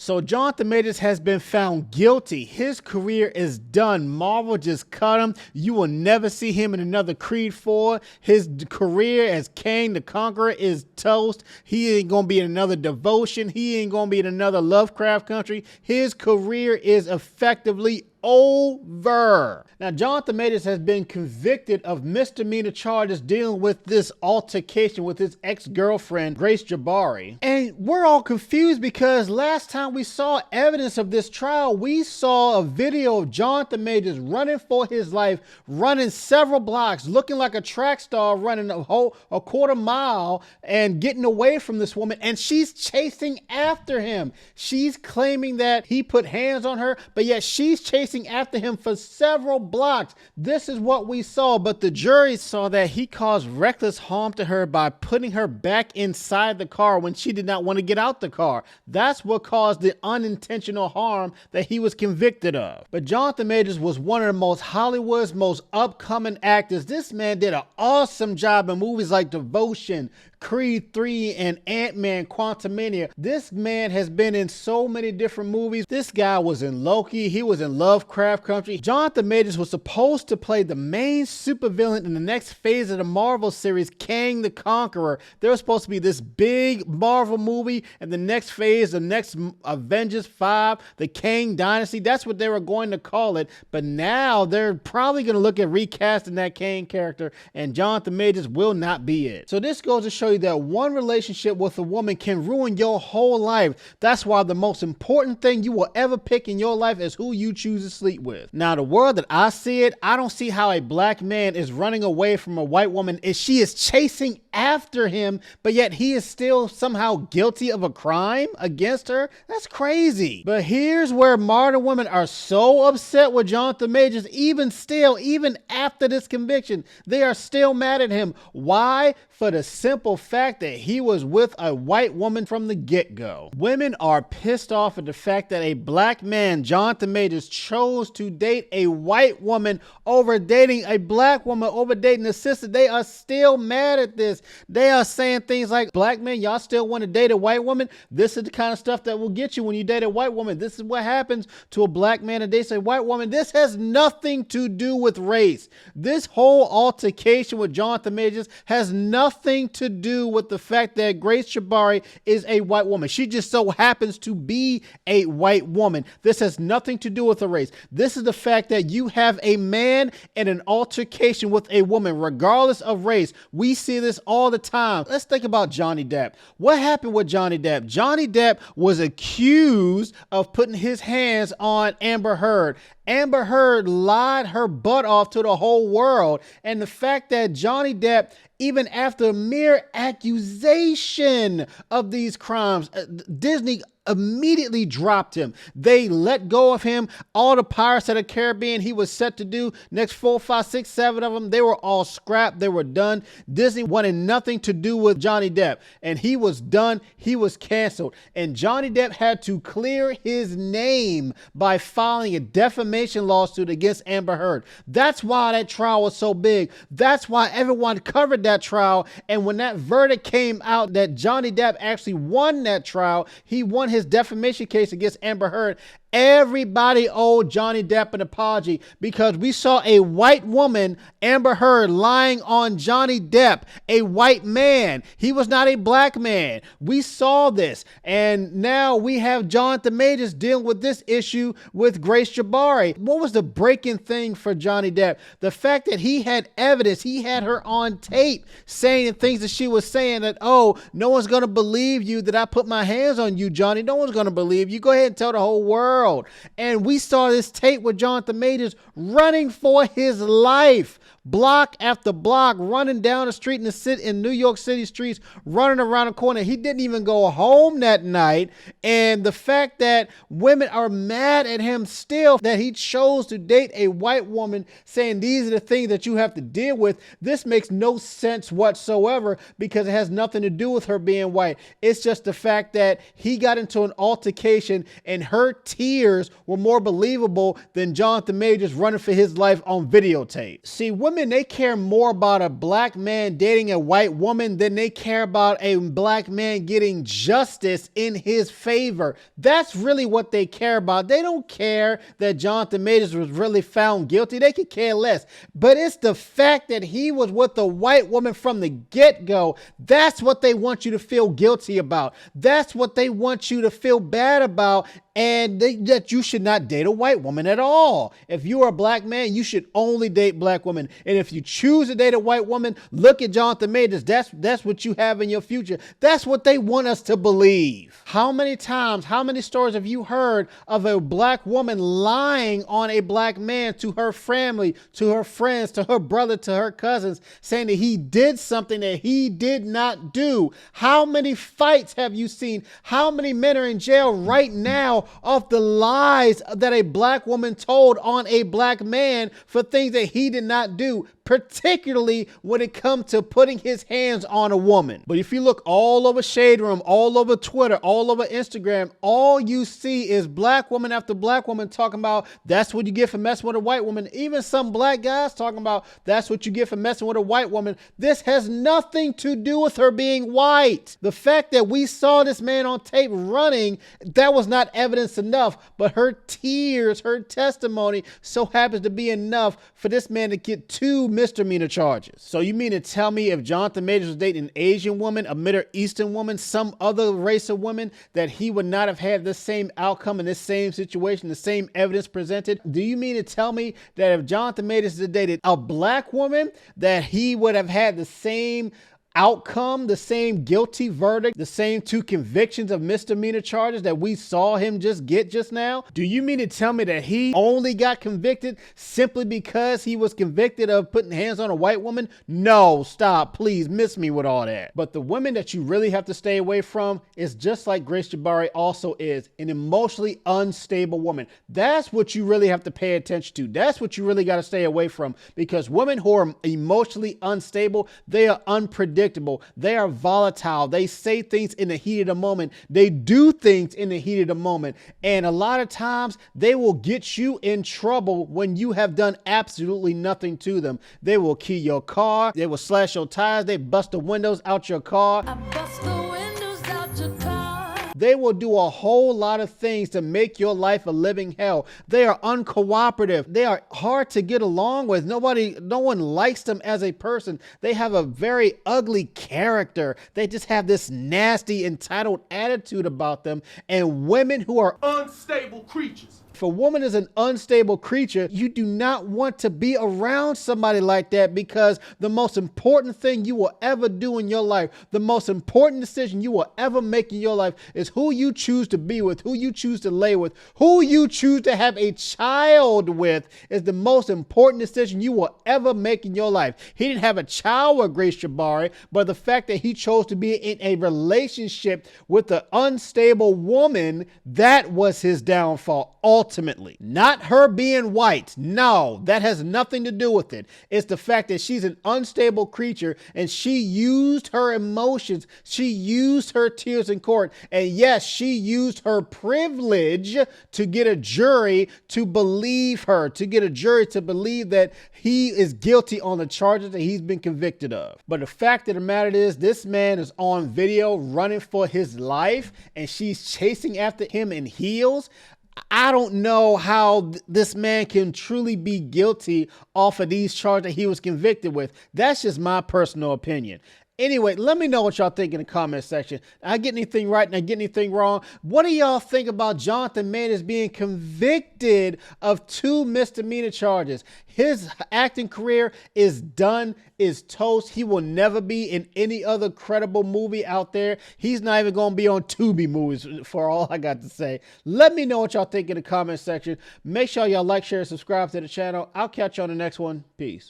So Jonathan Majors has been found guilty. His career is done. Marvel just cut him. You will never see him in another Creed 4. His career as Kang the Conqueror is toast. He ain't gonna be in another Devotion. He ain't gonna be in another Lovecraft Country. His career is effectively over. Now, Jonathan Majors has been convicted of misdemeanor charges dealing with this altercation with his ex-girlfriend, Grace Jabari. And we're all confused because last time we saw evidence of this trial, we saw a video of Jonathan Majors running for his life, running several blocks, looking like a track star, running a quarter mile and getting away from this woman. And she's chasing after him. She's claiming that he put hands on her, but yet she's chasing after him for several blocks. This is what we saw, but the jury saw that he caused reckless harm to her by putting her back inside the car when she did not want to get out the car. That's what caused the unintentional harm that he was convicted of. But Jonathan Majors was one of the most Hollywood's most upcoming actors. This man did an awesome job in movies like Devotion, Creed 3, and Ant-Man Quantumania. This man has been in so many different movies. This guy was in Loki. He was in Lovecraft Country. Jonathan Majors was supposed to play the main supervillain in the next phase of the Marvel series, Kang the Conqueror. There was supposed to be this big Marvel movie, and the next phase, the next Avengers 5, the Kang Dynasty. That's what they were going to call it. But now they're probably going to look at recasting that Kang character, and Jonathan Majors will not be it. So this goes to show you that one relationship with a woman can ruin your whole life. That's why the most important thing you will ever pick in your life is who you choose to sleep with. Now, the world that I see it, I don't see how a black man is running away from a white woman if she is chasing after him, but yet he is still somehow guilty of a crime against her. That's crazy. But here's where modern women are so upset with Jonathan Majors, even after this conviction, they are still mad at him. Why? For the simple fact that he was with a white woman from the get-go. Women are pissed off at the fact that a black man, Jonathan Majors, chose to date a white woman over dating a black woman, over dating a sister. They are still mad at this. They are saying things like, black men, y'all still want to date a white woman? This is the kind of stuff that will get you when you date a white woman. This is what happens to a black man that dates a white woman. This has nothing to do with race. This whole altercation with Jonathan Majors has nothing to do with the fact that Grace Jabari is a white woman. She just so happens to be a white woman. This has nothing to do with a race. This is the fact that you have a man in an altercation with a woman, regardless of race. We see this all the time. Let's think about Johnny Depp. What happened with Johnny Depp? Johnny Depp was accused of putting his hands on Amber Heard. Amber Heard lied her butt off to the whole world. And the fact that Johnny Depp, even after mere accusation of these crimes, Disney immediately dropped him. They let go of him. All the Pirates of the Caribbean he was set to do, next 4, 5, 6, 7 of them, they were all scrapped. They were done. Disney wanted nothing to do with Johnny Depp, and he was done. He was canceled. And Johnny Depp had to clear his name by filing a defamation lawsuit against Amber Heard. That's why that trial was so big. That's why everyone covered that trial. And when that verdict came out that Johnny Depp actually won that trial, he won his defamation case against Amber Heard, everybody owed Johnny Depp an apology because we saw a white woman, Amber Heard, lying on Johnny Depp, a white man. He was not a black man. We saw this. And now we have Jonathan Majors dealing with this issue with Grace Jabari. What was the breaking thing for Johnny Depp? The fact that he had evidence. He had her on tape saying the things that she was saying that, oh, no one's going to believe you that I put my hands on you, Johnny. No one's going to believe you. Go ahead and tell the whole world. And we saw this tape with Jonathan Majors running for his life, block after block, running down the street in New York City streets, running around the corner. He didn't even go home that night. And the fact that women are mad at him still, that he chose to date a white woman, saying these are the things that you have to deal with, this makes no sense whatsoever because it has nothing to do with her being white. It's just the fact that he got into an altercation and her tears were more believable than Jonathan Majors running for his life on videotape. See, women women, they care more about a black man dating a white woman than they care about a black man getting justice in his favor. That's really what they care about. They don't care that Jonathan Majors was really found guilty. They could care less. But it's the fact that he was with a white woman from the get-go. That's what they want you to feel guilty about. That's what they want you to feel bad about, and that you should not date a white woman at all. If you are a black man, you should only date black women. And if you choose to date a white woman, look at Jonathan Majors. That's what you have in your future. That's what they want us to believe. How many times, how many stories have you heard of a black woman lying on a black man to her family, to her friends, to her brother, to her cousins, saying that he did something that he did not do? How many fights have you seen? How many men are in jail right now of the lies that a black woman told on a black man for things that he did not do, particularly when it comes to putting his hands on a woman? But if you look all over Shade Room, all over Twitter, all over Instagram, all you see is black woman after black woman talking about that's what you get for messing with a white woman. Even some black guys talking about that's what you get for messing with a white woman. This has nothing to do with her being white. The fact that we saw this man on tape running, that was not evidence enough, but her tears, her testimony so happens to be enough for this man to get 2 misdemeanor charges. So you mean to tell me if Jonathan Majors was dating an Asian woman, a Middle Eastern woman, some other race of women, that he would not have had the same outcome in this same situation, the same evidence presented? Do you mean to tell me that if Jonathan Majors had dated a black woman, that he would have had the same outcome, the same guilty verdict, the same 2 convictions of misdemeanor charges that we saw him just get just now? Do you mean to tell me that he only got convicted simply because he was convicted of putting hands on a white woman? No, stop, please, miss me with all that. But the women that you really have to stay away from is just like Grace Jabari also is, an emotionally unstable woman. That's what you really have to pay attention to. That's what you really got to stay away from, because women who are emotionally unstable, they are unpredictable. They are volatile. They say things in the heat of the moment. They do things in the heat of the moment. And a lot of times they will get you in trouble when you have done absolutely nothing to them. They will key your car. They will slash your tires. They bust the windows out your car. I bust the windows out your car. They will do a whole lot of things to make your life a living hell. They are uncooperative. They are hard to get along with. No one likes them as a person. They have a very ugly character. They just have this nasty, entitled attitude about them. And women who are unstable creatures. If a woman is an unstable creature, you do not want to be around somebody like that, because the most important thing you will ever do in your life, the most important decision you will ever make in your life is who you choose to be with, who you choose to lay with, who you choose to have a child with is the most important decision you will ever make in your life. He didn't have a child with Grace Jabari, but the fact that he chose to be in a relationship with an unstable woman, that was his downfall. Ultimately, not her being white. No, that has nothing to do with it. It's the fact that she's an unstable creature and she used her emotions. She used her tears in court. And yes, she used her privilege to get a jury to believe her, to get a jury to believe that he is guilty on the charges that he's been convicted of. But the fact of the matter is, this man is on video running for his life and she's chasing after him in heels. I don't know how this man can truly be guilty off of these charges that he was convicted with. That's just my personal opinion. Anyway, let me know what y'all think in the comment section. Did I get anything right and I get anything wrong? What do y'all think about Jonathan Majors being convicted of 2 misdemeanor charges? His acting career is done, is toast. He will never be in any other credible movie out there. He's not even going to be on Tubi movies, for all I got to say. Let me know what y'all think in the comment section. Make sure y'all like, share, and subscribe to the channel. I'll catch you on the next one. Peace.